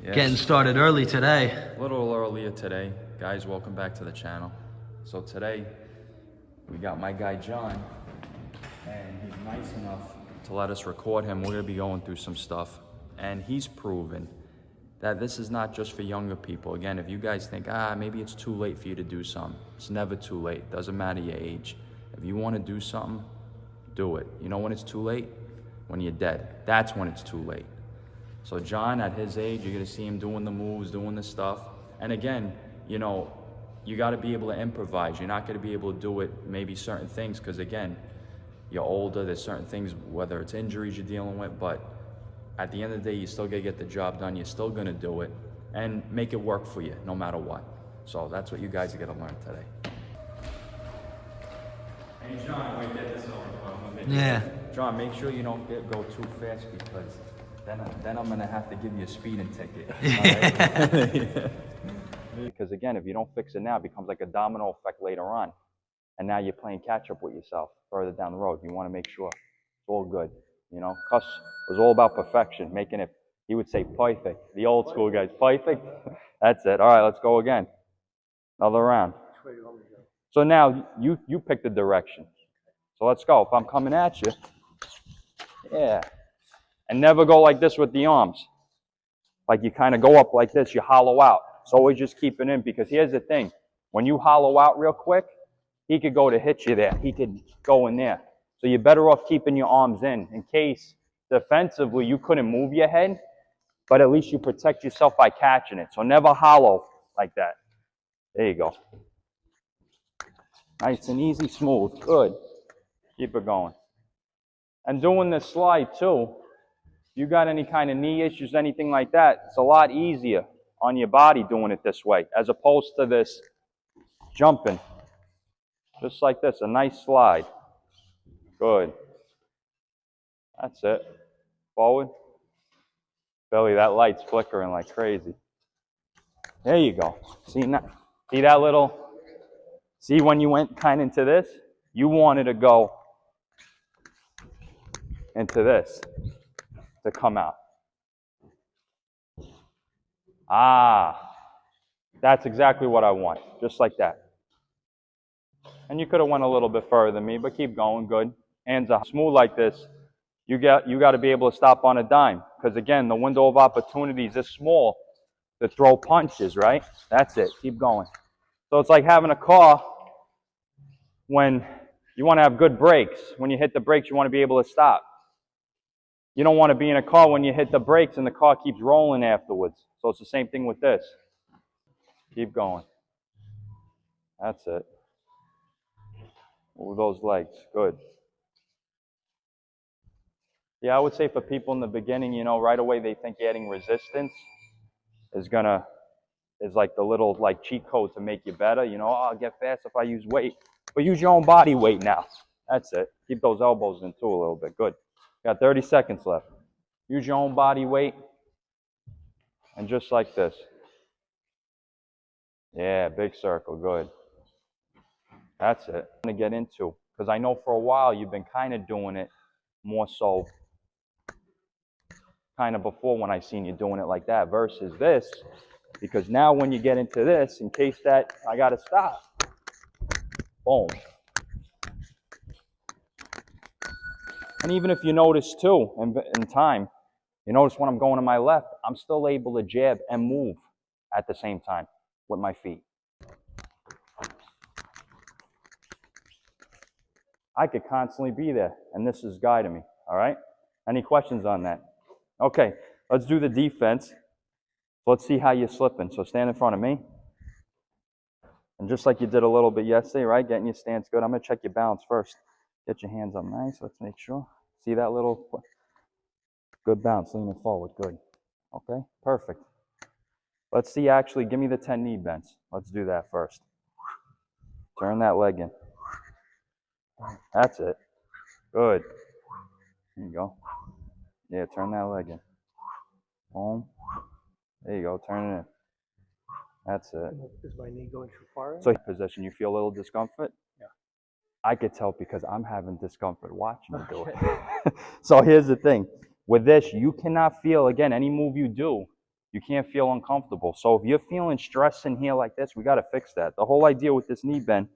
Yes. Getting started early today. A little earlier today. Guys, welcome back to the channel. So today, we got my guy John, and he's nice enough to let us record him. We're gonna be going through some stuff, and he's proven that this is not just for younger people. Again, if you guys think, maybe it's too late for you to do something, it's never too late. Doesn't matter your age. If you wanna do something, do it. You know when it's too late? When you're dead. That's when it's too late. So John, at his age, you're gonna see him doing the moves, doing the stuff. And again, you know, you gotta be able to improvise. You're not gonna be able to do it, maybe certain things, because again, you're older, there's certain things, whether it's injuries you're dealing with, but at the end of the day, you still gotta get the job done. You're still gonna do it and make it work for you, no matter what. So that's what you guys are gonna learn today. Hey John, wait, get this over. Yeah. John, make sure you don't go too fast, because then I'm gonna have to give you a speeding ticket. Right? Because again, if you don't fix it now, it becomes like a domino effect later on, and now you're playing catch up with yourself further down the road. You want to make sure it's all good. You know, Cuss was all about perfection, making it. He would say perfect. The old school guys, perfect. That's it. All right, let's go again. Another round. So now you pick the direction. So let's go. If I'm coming at you, yeah. And never go like this with the arms. Like you kind of go up like this, you hollow out. So always just keep it in, because here's the thing. When you hollow out real quick, he could go to hit you there. He could go in there. So you're better off keeping your arms in case defensively you couldn't move your head, but at least you protect yourself by catching it. So never hollow like that. There you go. Nice and easy, smooth. Good. Keep it going. And doing this slide too, you got any kind of knee issues, anything like that, it's a lot easier on your body doing it this way, as opposed to this jumping. Just like this, a nice slide. Good. That's it. Forward. Billy, that light's flickering like crazy. There you go. See that little, see when you went kind of into this? You wanted to go into this to come out. That's exactly what I want, just like that. And you could have went a little bit further than me, but keep going, good. Hands up, smooth like this. You got to be able to stop on a dime, because again, the window of opportunity is this small to throw punches, right? That's it, keep going. So it's like having a car when you want to have good brakes. When you hit the brakes, you want to be able to stop. You don't want to be in a car when you hit the brakes and the car keeps rolling afterwards. So it's the same thing with this. Keep going. That's it. Move those legs. Good. Yeah, I would say for people in the beginning, you know, right away they think adding resistance is like the little like cheat code to make you better. You know, I'll get fast if I use weight. But use your own body weight now. That's it. Keep those elbows in too a little bit. Good. Got 30 seconds left. Use your own body weight. And just like this. Yeah, big circle. Good. That's it. I'm going to get into, because I know for a while you've been kind of doing it more so kind of before when I seen you doing it like that versus this, because now when you get into this, in case that I got to stop, boom. And even if you notice too, in time, you notice when I'm going to my left, I'm still able to jab and move at the same time with my feet. I could constantly be there, and this is guiding me, all right? Any questions on that? Okay, let's do the defense. Let's see how you're slipping. So stand in front of me. And just like you did a little bit yesterday, right? Getting your stance good. I'm going to check your balance first. Get your hands up nice. Let's make sure. See that little good bounce, leaning forward. Good. Okay, perfect. Let's see, actually, give me the 10 knee bends. Let's do that first. Turn that leg in. That's it. Good. There you go. Yeah, turn that leg in. Boom. There you go. Turn it in. That's it. Is my knee going too far? So position, you feel a little discomfort? Yeah. I could tell because I'm having discomfort watching you do it. So here's the thing. With this, you cannot feel, again, any move you do, You can't feel uncomfortable. So if you're feeling stress in here like this, we got to fix that. The whole idea with this knee bend,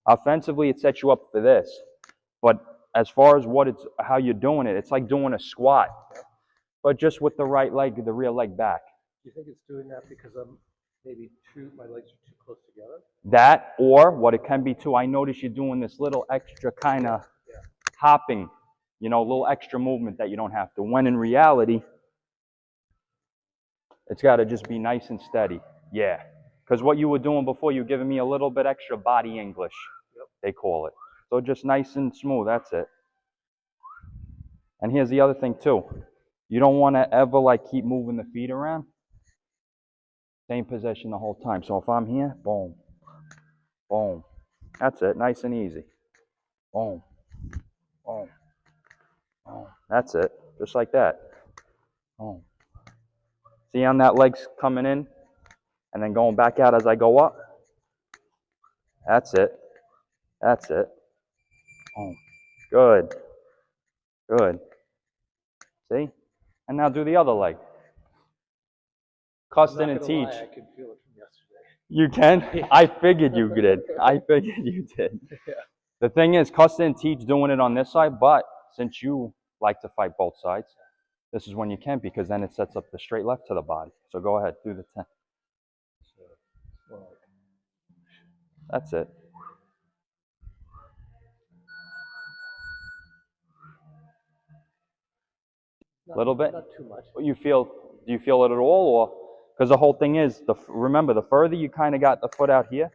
offensively, it sets you up for this. But as far as how you're doing it, it's like doing a squat, but just with the right leg, the rear leg back. Do you think it's doing that because maybe my legs are too close together? That, or what it can be too, I notice you're doing this little extra kind of hopping, a little extra movement that you don't have to. When in reality, it's got to just be nice and steady. Yeah. Because what you were doing before, you were giving me a little bit extra body English, they call it. So just nice and smooth, that's it. And here's the other thing too. You don't want to ever keep moving the feet around. Same position the whole time. So if I'm here, boom, boom. That's it, nice and easy. Boom, boom, boom. That's it, just like that. Boom. See on that leg's coming in and then going back out as I go up? That's it. That's it. Boom. Good. Good. See? And now do the other leg. Custom and teach. I could feel it from yesterday. You can? I figured you did. I figured you did. Yeah. The thing is, custom and teach doing it on this side, but since you like to fight both sides, this is when you can, because then it sets up the straight left to the body. So go ahead, do the 10. That's it. A little bit? Not too much. Do you feel it at all? Or because the whole thing is, remember, the further you kind of got the foot out here,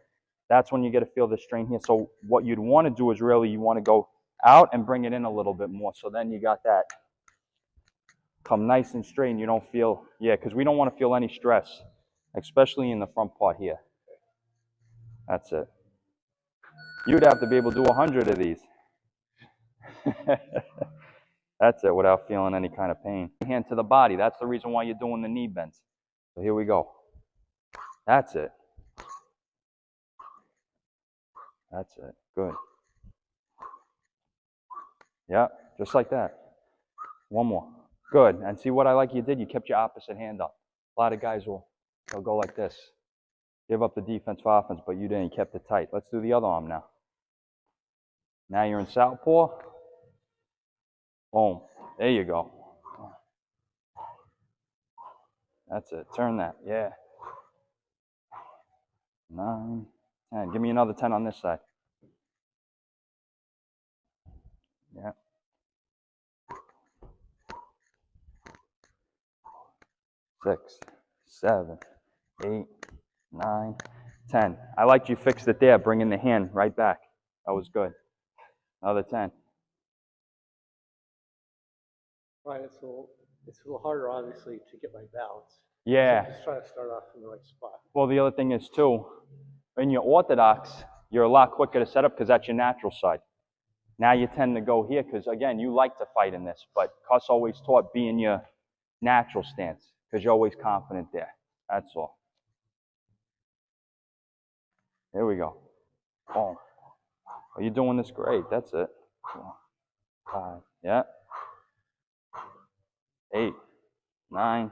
that's when you get to feel the strain here. So what you'd want to do is really, you want to go out and bring it in a little bit more. So then you got that. Come nice and straight and you don't feel, because we don't want to feel any stress, especially in the front part here. That's it. You'd have to be able to do 100 of these. That's it, without feeling any kind of pain. Hand to the body. That's the reason why you're doing the knee bends. So here we go. That's it. That's it. Good. Yeah, just like that. One more. Good. And see what I like you did? You kept your opposite hand up. A lot of guys they'll go like this. Give up the defense for offense, but you didn't. You kept it tight. Let's do the other arm now. Now you're in southpaw. Boom. There you go. That's it. Turn that. Yeah. 9, 10. Give me another 10 on this side. Yeah. 6, 7, 8, 9, 10. I liked you fixed it there, bringing the hand right back. That was good. Another 10. Right, it's a little harder, obviously, to get my balance. Yeah. So just trying to start off in the right spot. Well, the other thing is, too, when you're orthodox, you're a lot quicker to set up because that's your natural side. Now you tend to go here because, again, you like to fight in this, but Cuss always taught be in your natural stance because you're always confident there. That's all. Here we go. Boom. Oh, you're doing this great. That's it. 5. Yeah. 8, 9,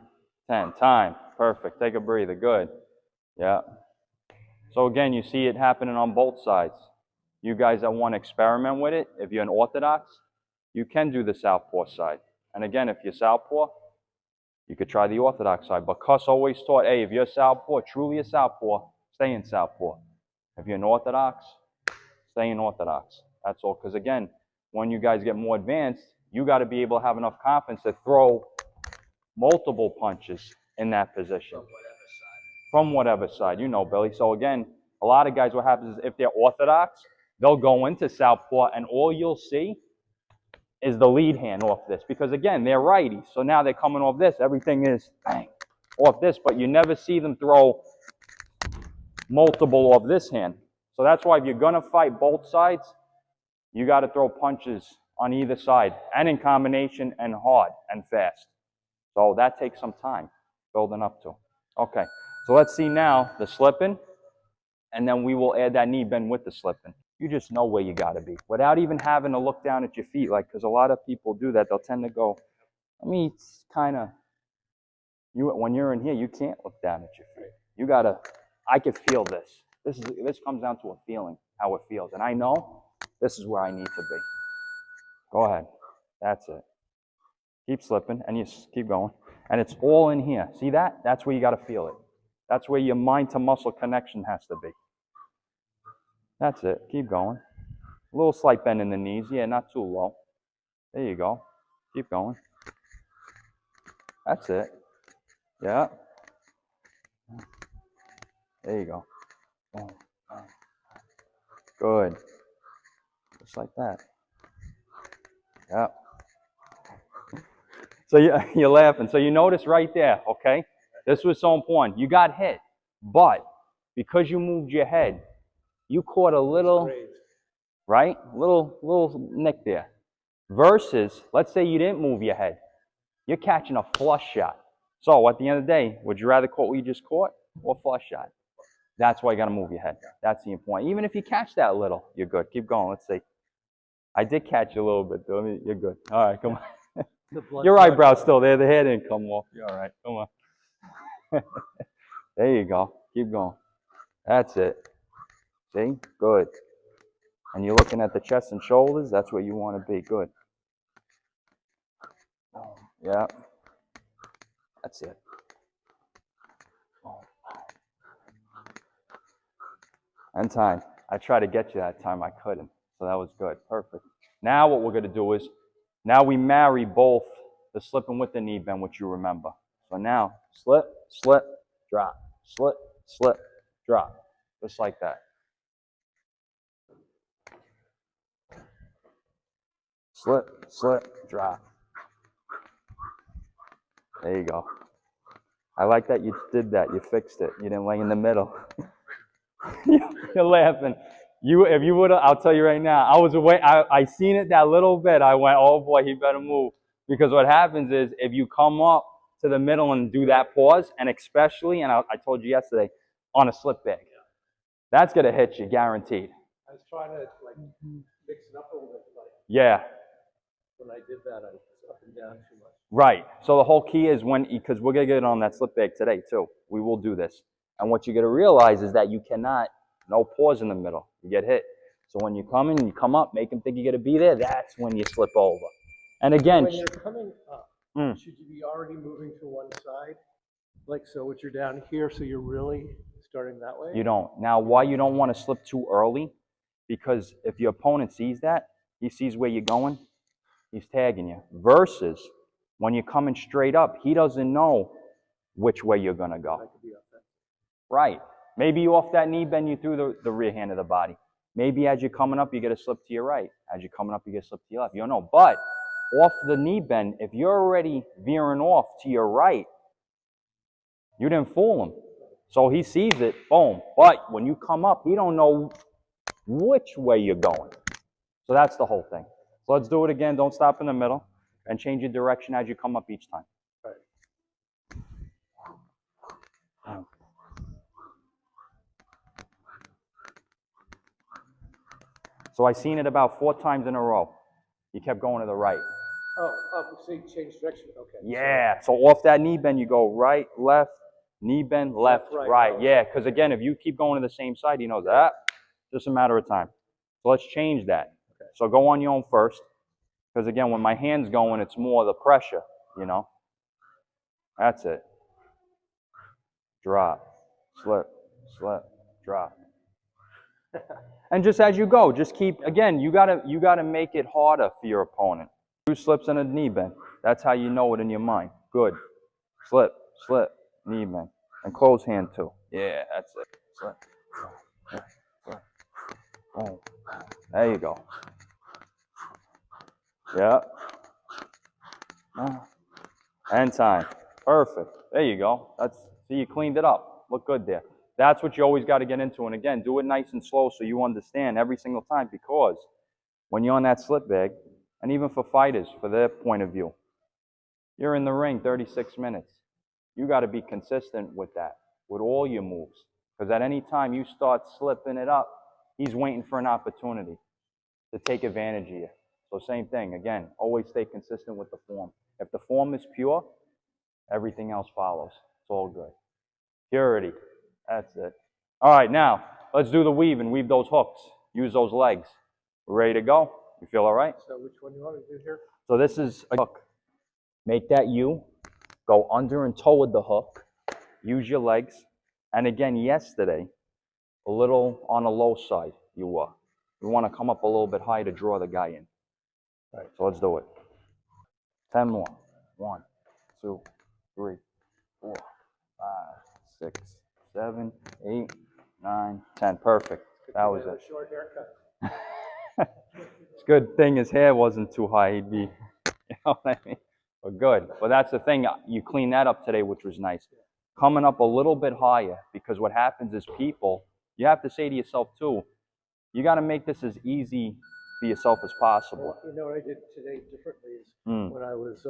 10. Time. Perfect. Take a breather. Good. Yeah. So again, you see it happening on both sides. You guys that want to experiment with it, if you're an orthodox, you can do the southpaw side. And again, if you're southpaw, you could try the orthodox side. But Cuss always taught, hey, if you're southpaw, truly a southpaw, stay in southpaw. If you're an orthodox, stay in orthodox. That's all. Because again, when you guys get more advanced, you got to be able to have enough confidence to throw multiple punches in that position. From whatever side. You know, Billy. So again, a lot of guys, what happens is if they're orthodox, they'll go into southpaw and all you'll see is the lead hand off this. Because again, they're righty. So now they're coming off this. Everything is bang, off this. But you never see them throw multiple off this hand. So that's why if you're going to fight both sides, you got to throw punches on either side and in combination and hard and fast. So that takes some time building up to. Okay, so let's see now the slipping, and then we will add that knee bend with the slipping. You just know where you got to be without even having to look down at your feet, because a lot of people do that. They'll tend to go, let me kind of, When you're in here, you can't look down at your feet. You gotta, I could feel this. This comes down to a feeling, how it feels. And I know this is where I need to be. Go ahead. That's it. Keep slipping, and you keep going. And it's all in here. See that? That's where you gotta feel it. That's where your mind to muscle connection has to be. That's it. Keep going. A little slight bend in the knees. Yeah, not too low. There you go. Keep going. That's it. Yeah. There you go. Boom. Good. Just like that. Yeah. So you're laughing. So you notice right there, okay? This was so important. You got hit, but because you moved your head, you caught a little, right? Little nick there. Versus, let's say you didn't move your head. You're catching a flush shot. So at the end of the day, would you rather caught what you just caught or flush shot? That's why you got to move your head. That's the important. Even if you catch that little, you're good. Keep going. Let's see. I did catch you a little bit, though. I mean, you're good. All right, come on. Your eyebrow's still there. The hair didn't come off. You're all right. Come on. There you go. Keep going. That's it. See? Good. And you're looking at the chest and shoulders. That's where you want to be. Good. Yeah. That's it. And time. I tried to get you that time. I couldn't. So that was good. Perfect. Now what we're going to do is, now we marry both the slipping with the knee bend, which you remember. So now, slip, slip, drop. Slip, slip, drop. Just like that. Slip, slip, drop. There you go. I like that you did that. You fixed it. You didn't lay in the middle. You're laughing. If you would have, I'll tell you right now, I was away. I seen it that little bit. I went, oh boy, he better move. Because what happens is, if you come up to the middle and do that pause, and especially, and I told you yesterday, on a slip bag, that's going to hit you, guaranteed. I was trying to like mix it up a little bit. Like, yeah. When I did that, I was up and down too much. Right. So the whole key is because we're going to get on that slip bag today too. We will do this. And what you're going to realize is that you cannot, no pause in the middle. You get hit. So when you come in, you come up, make them think you're going to be there, that's when you slip over. And again, when you're coming up, should you be already moving to one side? Like, so what you're down here, so you're really starting that way? You don't. Now, why you don't want to slip too early? Because if your opponent sees that, he sees where you're going, he's tagging you. Versus when you're coming straight up, he doesn't know which way you're going to go. Right. Maybe you off that knee bend, you through the rear hand of the body. Maybe as you're coming up, you get a slip to your right. As you're coming up, you get a slip to your left. You don't know. But off the knee bend, if you're already veering off to your right, you didn't fool him. So he sees it, boom. But when you come up, he don't know which way you're going. So that's the whole thing. So let's do it again. Don't stop in the middle. And change your direction as you come up each time. Right. So I seen it about 4 times in a row. You kept going to the right. So you changed direction. Okay. Yeah. So off that knee bend, you go right, left, knee bend, left, right. Yeah. Because again, if you keep going to the same side, he knows that. Just a matter of time. So let's change that. Okay. So go on your own first. Because again, when my hand's going, it's more the pressure, you know. That's it. Drop, slip, slip, drop. And just as you go, just keep, again, you gotta make it harder for your opponent. 2 slips and a knee bend. That's how you know it in your mind. Good. Slip, slip, knee bend. And close hand too. Yeah, that's it. Slip, slip, slip. Boom. There you go. Yeah. And time. Perfect. There you go. See, you cleaned it up. Look good there. That's what you always got to get into. And again, do it nice and slow so you understand every single time, because when you're on that slip bag, and even for fighters, for their point of view, you're in the ring 36 minutes. You got to be consistent with that, with all your moves. Because at any time you start slipping it up, he's waiting for an opportunity to take advantage of you. So same thing. Again, always stay consistent with the form. If the form is pure, Everything else follows. It's all good. Purity. That's it. All right, now let's do the weave and weave those hooks. Use those legs. We're ready to go? You feel all right? So which one do you want to do here? So this is a hook. Make that U. Go under and toe with the hook. Use your legs. And again, yesterday, a little on the low side, you want to come up a little bit high to draw the guy in. All right, so let's do it. 10 more. 1, 2, 3, 4, 5, 6, 7, 8, 9, 10. Perfect. That was it. Short haircut. It's a good thing his hair wasn't too high. He'd be, you know what I mean? But good. But that's the thing. You cleaned that up today, which was nice. Coming up a little bit higher, because what happens is people, you have to say to yourself too, you got to make this as easy for yourself as possible. Well, you know what I did today differently is when I was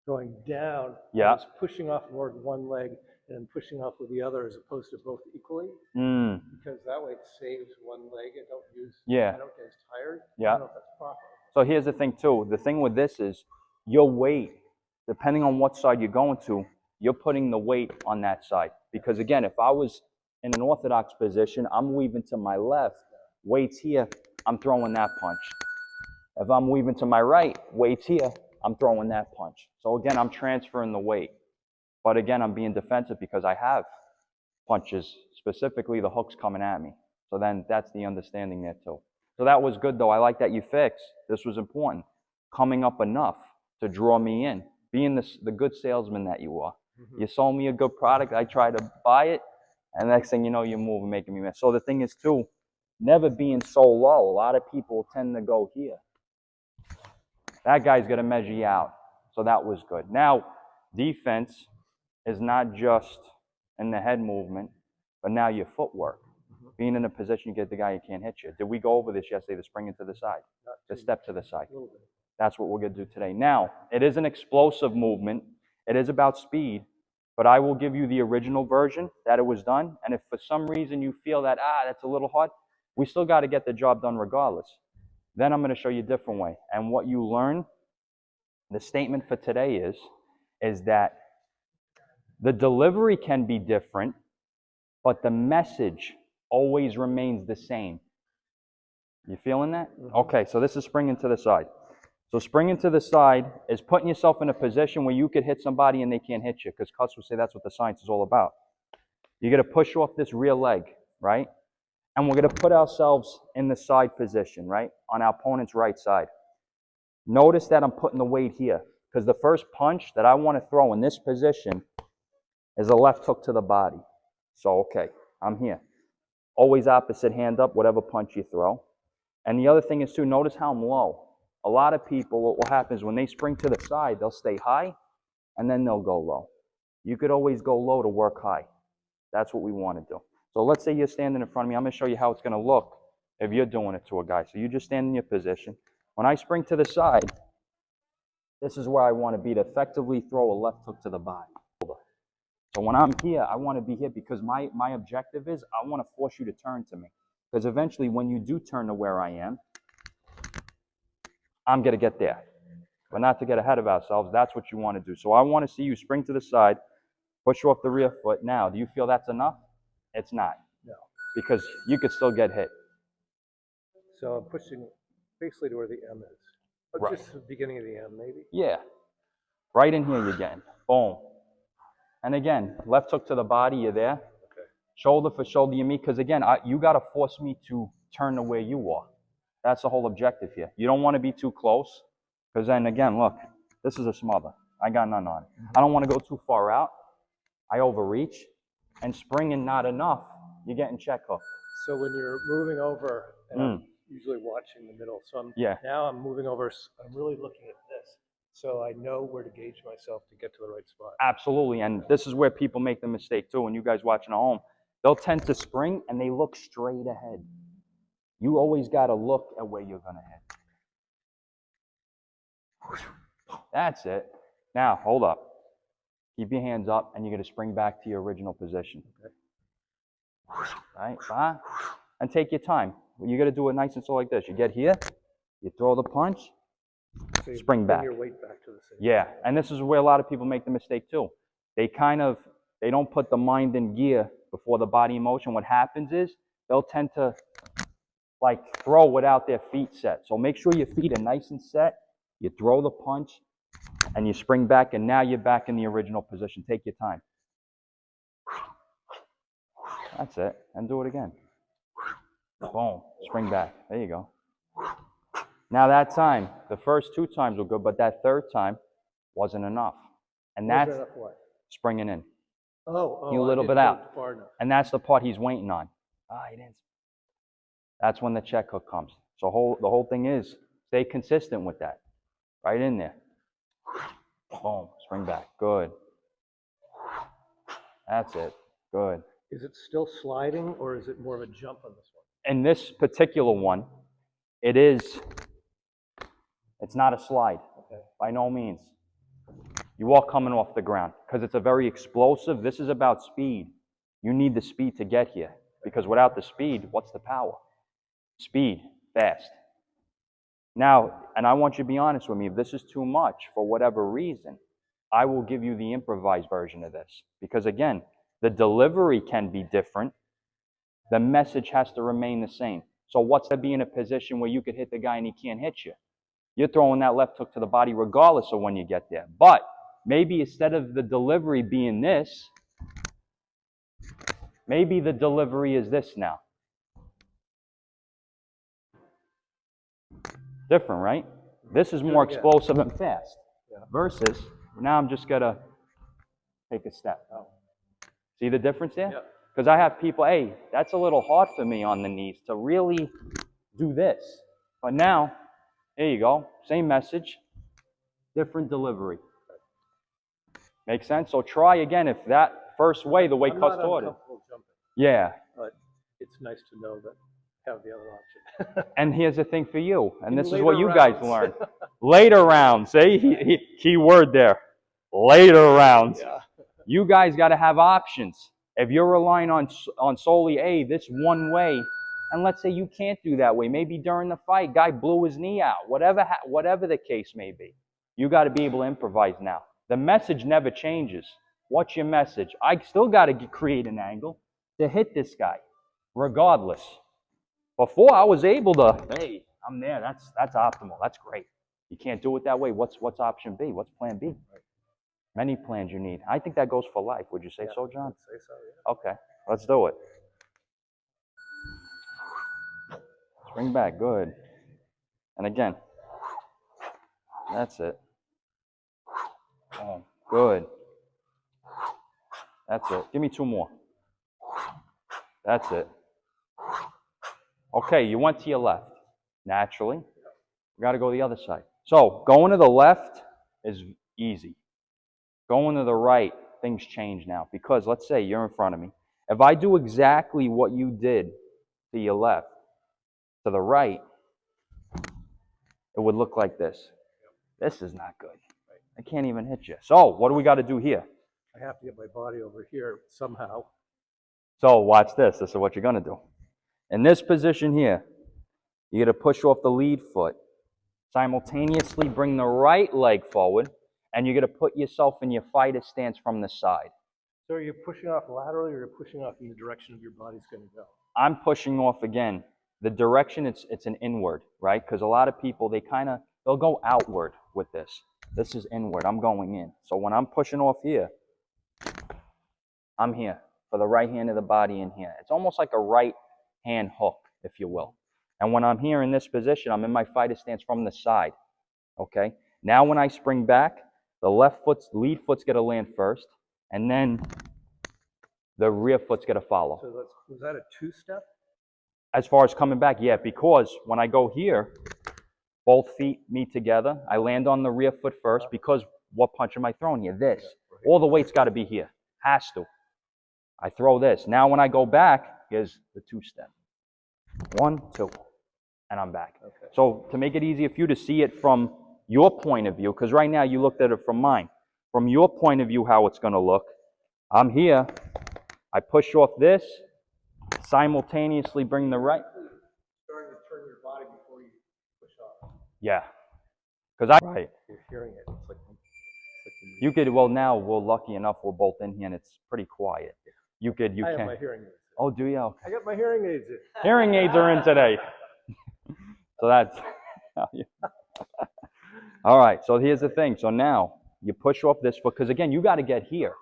going down, I was pushing off more with one leg and pushing off with the other as opposed to both equally. Because that way it saves one leg. I don't get as tired. I don't know if that's proper. So here's the thing too. The thing with this is your weight, depending on what side you're going to, you're putting the weight on that side. Because again, if I was in an orthodox position, I'm weaving to my left, weight's here, I'm throwing that punch. If I'm weaving to my right, weight's here, I'm throwing that punch. So again, I'm transferring the weight. But again, I'm being defensive because I have punches, specifically the hooks coming at me. So then that's the understanding there too. So that was good though. I like that you fixed. This was important. Coming up enough to draw me in. Being the good salesman that you are. You sold me a good product, I try to buy it, and next thing you know, you're moving, making me mad. So the thing is too, never being so low. A lot of people tend to go here. That guy's going to measure you out. So that was good. Now, defense is not just in the head movement, but now your footwork. Being in a position you get the guy who can't hit you. Did we go over this yesterday, the spring into the side? The step to the side. That's what we're going to do today. Now, it is an explosive movement. It is about speed, but I will give you the original version that it was done. And if for some reason you feel that, that's a little hard, we still got to get the job done regardless. Then I'm going to show you a different way. And what you learn, the statement for today is that the delivery can be different, but the message always remains the same. You feeling that? Okay, so this is springing to the side. So springing to the side is putting yourself in a position where you could hit somebody and they can't hit you, because Cuss would say that's what the science is all about. You're going to push off this rear leg, right? And we're going to put ourselves in the side position, right? On our opponent's right side. Notice that I'm putting the weight here, because the first punch that I want to throw in this position is a left hook to the body. So, okay, I'm here. Always opposite hand up, whatever punch you throw. And the other thing is too, notice how I'm low. A lot of people, what will happen is when they spring to the side, they'll stay high, and then they'll go low. You could always go low to work high. That's what we want to do. So let's say you're standing in front of me. I'm going to show you how it's going to look if you're doing it to a guy. So you just stand in your position. When I spring to the side, this is where I want to be, to effectively throw a left hook to the body. So when I'm here, I want to be here because my objective is I want to force you to turn to me. Because eventually when you do turn to where I am, I'm going to get there. But not to get ahead of ourselves, that's what you want to do. So I want to see you spring to the side, push off the rear foot. Now, do you feel that's enough? It's not. No. Because you could still get hit. So I'm pushing basically to where the M is. Or Right. just the beginning of the M, maybe? Yeah. Right in here you're getting. Boom. And again, left hook to the body, you're there. Okay. Shoulder for shoulder, you meet. Because again, you got to force me to turn to where you are. That's the whole objective here. You don't want to be too close. Because then again, look, this is a smother. I got none on. I don't want to go too far out. I overreach. And springing not enough, you're getting check hook. So when you're moving over, and I'm usually watching the middle, so now I'm moving over, I'm really looking at this. So I know where to gauge myself to get to the right spot. Absolutely, and this is where people make the mistake too. When you guys watching at home, they'll tend to spring and they look straight ahead. You always got to look at where you're going to head. That's it. Now, hold up. Keep your hands up, and you're going to spring back to your original position. Okay. Right? And take your time. You got to do it nice and slow like this. You get here, you throw the punch, So you spring bring back. your weight back to the same. Yeah, and this is where a lot of people make the mistake too. They don't put the mind in gear before the body in motion. What happens is they'll tend to like throw without their feet set. So make sure your feet are nice and set. You throw the punch and you spring back, and now you're back in the original position. Take your time. That's it. And do it again. Boom. Spring back. There you go. Now that time, the first 2 times were good, but that third time wasn't enough. And that's springing in. You a little bit out. And that's the part he's waiting on. He didn't. That's when the check hook comes. So the whole thing is stay consistent with that. Right in there. Boom. Spring back. Good. That's it. Good. Is it still sliding, or is it more of a jump on this one? In this particular one, it's not a slide. Okay. By no means. You are coming off the ground because it's a very explosive. This is about speed. You need the speed to get here because without the speed, what's the power? Speed, fast. Now, and I want you to be honest with me, if this is too much for whatever reason, I will give you the improvised version of this. Because again, the delivery can be different. The message has to remain the same. So what's to be in a position where you could hit the guy and he can't hit you? You're throwing that left hook to the body regardless of when you get there. But maybe instead of the delivery being this, maybe the delivery is this now. Different, right? This is more explosive and fast. Yeah. Versus, now I'm just going to take a step. See the difference there? Because I have people, hey, that's a little hard for me on the knees to really do this. But now, there you go. Same message, different delivery. Make sense? So try again if that first way, the way Cus taught it. Yeah. But it's nice to know that I have the other option. And here's the thing for you, and this is what you guys learn. Later rounds, see? Key word there. Later rounds. Yeah. You guys got to have options. If you're relying on solely, this one way, and let's say you can't do that way, maybe during the fight, guy blew his knee out, whatever the case may be, you got to be able to improvise now. The message never changes. What's your message? I still got to create an angle to hit this guy, regardless. Before I was able to, hey, I'm there. That's optimal. That's great. You can't do it that way. What's option B? What's plan B? Many plans you need. I think that goes for life. Would you say so, John? I'd say so, yeah. Okay, let's do it. Spring back, good. And again, that's it. Oh, good. That's it. Give me 2 more. That's it. Okay, you went to your left. Naturally, we got to go the other side. So going to the left is easy. Going to the right, things change now. Because let's say you're in front of me. If I do exactly what you did to your left, to the right, it would look like this. This is not good. I can't even hit you. So what do we got to do here? I have to get my body over here somehow. So watch this. This is what you're going to do. In this position here, you're going to push off the lead foot. Simultaneously bring the right leg forward. And you're going to put yourself in your fighter stance from the side. So are you pushing off laterally, or you're pushing off in the direction of your body's going to go? I'm pushing off again. The direction, it's an inward, right? Because a lot of people, they'll go outward with this. This is inward. I'm going in. So when I'm pushing off here, I'm here for the right hand of the body in here. It's almost like a right hand hook, if you will. And when I'm here in this position, I'm in my fighter stance from the side. Okay? Now when I spring back, the lead foot's going to land first, and then the rear foot's going to follow. So was that a 2-step? As far as coming back, yeah, because when I go here, both feet meet together. I land on the rear foot first because what punch am I throwing here? This. All the weight's got to be here. Has to. I throw this. Now when I go back, here's the 2-step. 1, 2, and I'm back. Okay. So to make it easier for you to see it from your point of view, because right now you looked at it from mine. From your point of view, how it's going to look, I'm here. I push off this, simultaneously bring the right. Starting to turn your body before you push off. Yeah. Because right. You're hearing it. It's like you could, well, now we're lucky enough, we're both in here and it's pretty quiet. You I have my hearing aids. Oh, do you? Okay. I got my hearing aids in. Hearing aids are in today. So that's, all right. So here's the thing. So now you push off this foot, because again, you got to get here.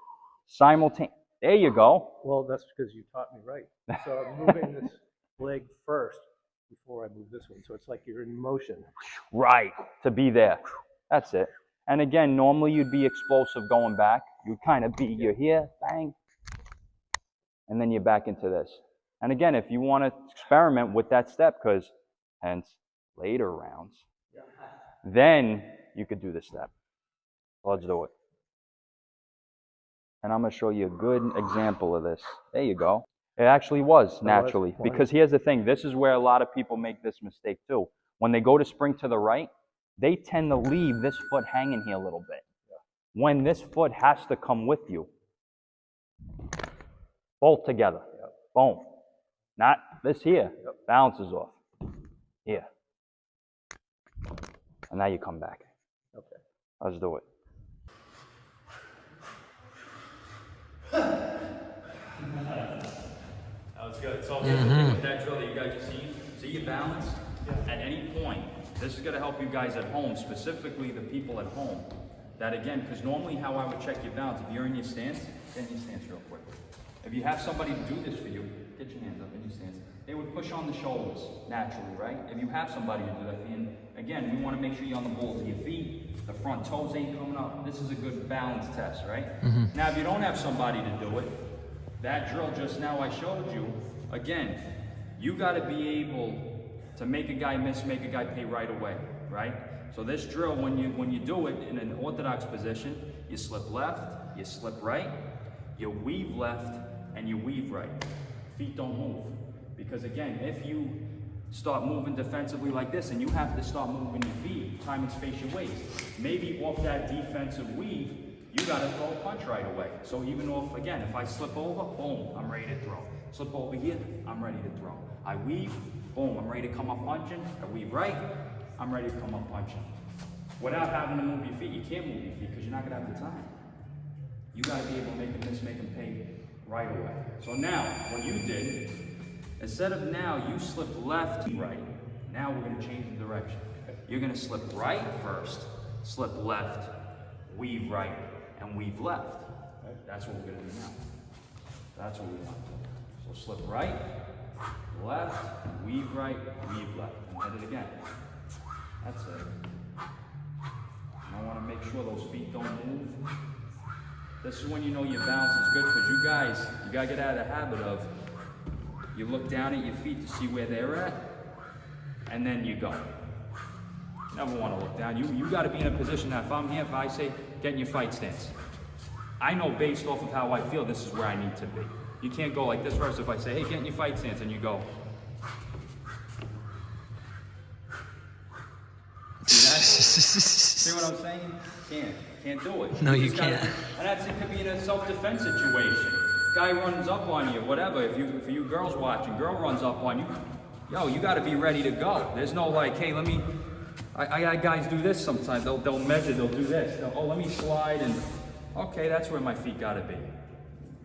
Simultaneously. There you go. Well, that's because you taught me right. So I'm moving this leg first before I move this one. So it's like you're in motion. Right. To be there. That's it. And again, normally you'd be explosive going back. You'd kind of be, you're here, bang. And then you're back into this. And again, if you want to experiment with that step, because hence later rounds, then you could do this step. Let's do it. And I'm going to show you a good example of this. There you go. It actually was naturally. Because here's the thing. This is where a lot of people make this mistake too. When they go to spring to the right, they tend to leave this foot hanging here a little bit. When this foot has to come with you. Both together. Boom. Not this here. Bounces off. Here. And now you come back. Okay. Let's do it. That was good. So here's the thing with that drill that you guys just see your balance at any point. This is going to help you guys at home, specifically the people at home. That again, because normally how I would check your balance, if you're in your stance, get in your stance real quick. If you have somebody to do this for you, get your hands up in your stance. They would push on the shoulders naturally, right? If you have somebody to do that, and again, we want to make sure you're on the balls of your feet, the front toes ain't coming up. This is a good balance test, right? Now, if you don't have somebody to do it, that drill just now I showed you, again, you got to be able to make a guy miss, make a guy pay right away, right? So this drill, when you do it in an orthodox position, you slip left, you slip right, you weave left, and you weave right. Feet don't move. Because again, if you start moving defensively like this and you have to start moving your feet, time and space your waist, maybe off that defensive weave, you got to throw a punch right away. So even off, again, if I slip over, boom, I'm ready to throw. Slip over here, I'm ready to throw. I weave, boom, I'm ready to come up punching. I weave right, I'm ready to come up punching. Without having to move your feet, you can't move your feet because you're not going to have the time. You got to be able to make them miss, make them pay right away. So now, what you did, instead of now you slip left, right, now we're going to change the direction. You're going to slip right first, slip left, weave right, and weave left. That's what we're going to do now. That's what we want. So slip right, left, weave right, weave left. And hit it again. That's it. I want to make sure those feet don't move. This is when you know your balance is good, because you got to get out of the habit of, you look down at your feet to see where they're at, and then you go. You never want to look down. You got to be in a position that if I'm here, if I say, get in your fight stance, I know based off of how I feel, this is where I need to be. You can't go like this first. If I say, hey, get in your fight stance, and you go. See what I'm saying? Can't do it. No, you can't. And that's, it could be in a self-defense situation. Guy runs up on you, whatever. If you girls watching, girl runs up on you, yo, you got to be ready to go. There's no like, hey, let me. I got guys do this sometimes. They'll measure. They'll do this. Let me slide and. Okay, that's where my feet got to be.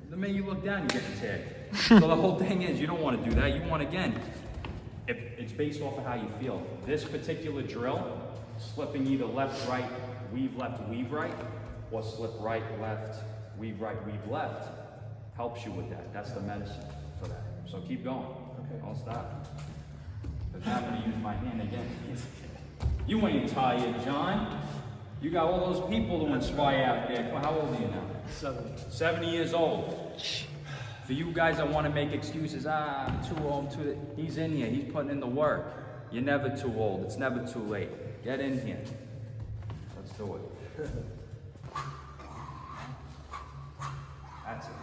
The minute you look down, you're getting tagged. So the whole thing is, you don't want to do that. You want, again, it's based off of how you feel. This particular drill, slipping either left, right, weave, right, or slip right, left, weave, left, helps you with that. That's the medicine for that. So keep going. Okay. Don't stop. Because now I'm going to use my hand again. You ain't tired, John. You got all those people to inspire out there. How old are you now? 70. 70 years old. For you guys that want to make excuses, I'm too old, he's in here, he's putting in the work. You're never too old, it's never too late. Get in here. Let's do it. That's it.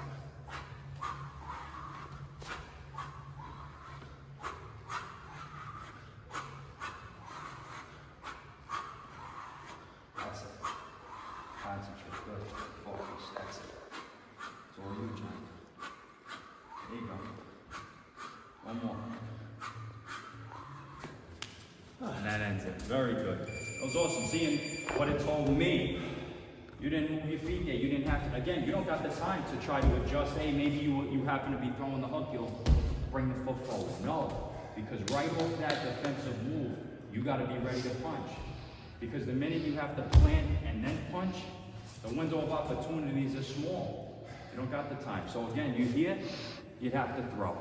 That's it. Concentrate, good. Focus, that's it. It's all you, John. There you go. One more. And that ends it. Very good. That was awesome. Seeing what it told me. You didn't move your feet there. You didn't have to, again, you don't got the time to try to adjust. Hey, maybe you happen to be throwing the hook, you'll bring the foot forward. No, because right off that defensive move, you got to be ready to punch. Because the minute you have to plant and then punch, the window of opportunities is small. You don't got the time. So again, you here, you'd have to throw.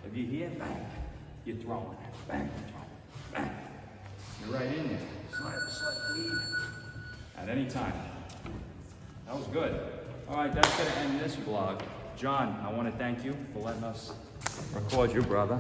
If you here, bang, you're throwing. Bang, bang. You're right in there. Slight lead. At any time. That was good. All right, that's going to end this vlog. John, I want to thank you for letting us record you, brother.